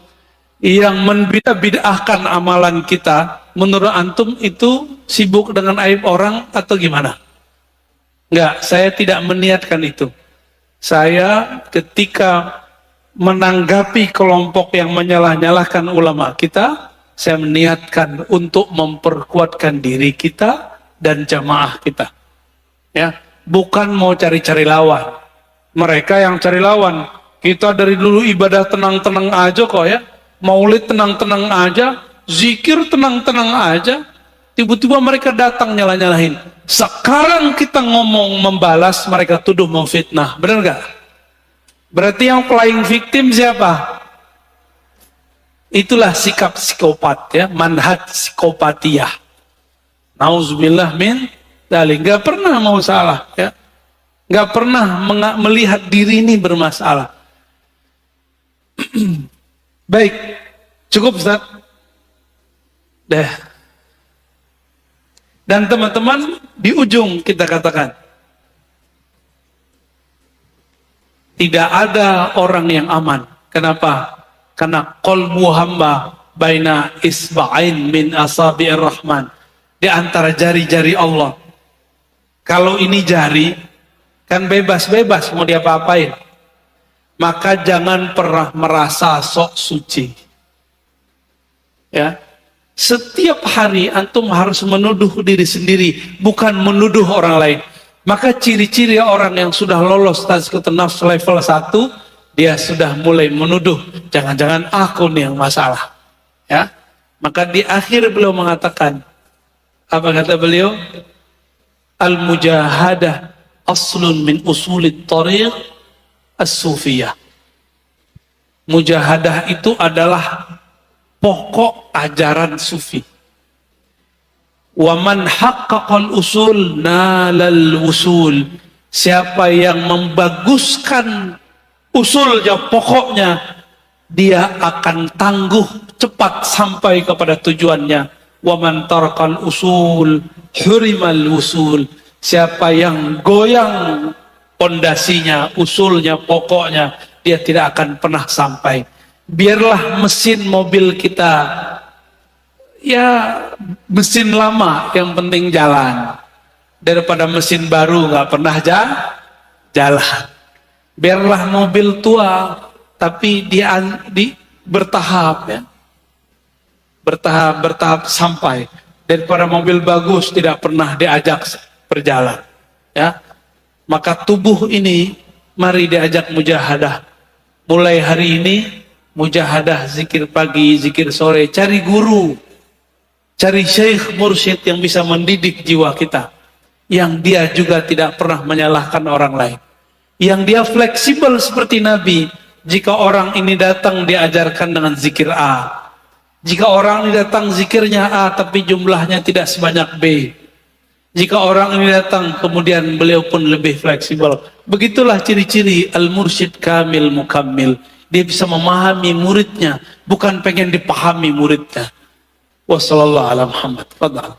yang membid'ahkan amalan kita, menurut antum itu sibuk dengan aib orang atau gimana? Enggak, saya tidak meniatkan itu. Saya ketika menanggapi kelompok yang menyalah-nyalahkan ulama kita, saya meniatkan untuk memperkuatkan diri kita dan jamaah kita. Ya, bukan mau cari-cari lawan. Mereka yang cari lawan. Kita dari dulu ibadah tenang-tenang aja kok ya. Maulid tenang-tenang aja, zikir tenang-tenang aja. Tiba-tiba mereka datang nyalah-nyalahin. Sekarang kita ngomong membalas, mereka tuduh memfitnah. Benar gak? Berarti yang playing victim siapa? Itulah sikap psikopat ya, manhaj psikopatiyah. Nauzubillah min dzalik. Gak pernah mau salah ya. Gak pernah melihat diri ini bermasalah. Baik, cukup Ustaz. Dan teman-teman, di ujung kita katakan, tidak ada orang yang aman. Kenapa? Karena qalbu hamba baina isba'ain min asabi'ir rahman. Di antara jari-jari Allah. Kalau ini jari, kan bebas-bebas mau diapa-apain. Maka jangan pernah merasa sok suci. Ya. Setiap hari antum harus menuduh diri sendiri, bukan menuduh orang lain. Maka ciri-ciri orang yang sudah lolos tazkiyatun nafs level 1, dia sudah mulai menuduh, jangan-jangan aku nih yang masalah. Ya. Maka di akhir beliau mengatakan, apa kata beliau? Al-mujahadah aslun min usulit tariq as-sufiyah. Mujahadah itu adalah pokok ajaran sufi. Wa man haqqaqal usul nalal usul. Siapa yang membaguskan usulnya, pokoknya, dia akan tangguh cepat sampai kepada tujuannya. Wa man tarakal usul hurimal usul. Siapa yang goyang pondasinya, usulnya, pokoknya, dia tidak akan pernah sampai. Biarlah mesin mobil kita, ya mesin lama yang penting jalan, daripada mesin baru nggak pernah jalan. Biarlah mobil tua, tapi dia bertahap ya, bertahap sampai, daripada mobil bagus tidak pernah diajak berjalan. Ya, maka tubuh ini mari diajak mujahadah. Mulai hari ini mujahadah, zikir pagi, zikir sore, cari guru, cari syekh mursyid yang bisa mendidik jiwa kita, yang dia juga tidak pernah menyalahkan orang lain, yang dia fleksibel seperti Nabi. Jika orang ini datang diajarkan dengan zikir A, jika orang ini datang zikirnya A tapi jumlahnya tidak sebanyak B, jika orang ini datang kemudian beliau pun lebih fleksibel. Begitulah ciri-ciri al-mursyid kamil mukammil. Dia bisa memahami muridnya, bukan pengen dipahami muridnya. Wassallallahu ala Muhammad. Fadhal.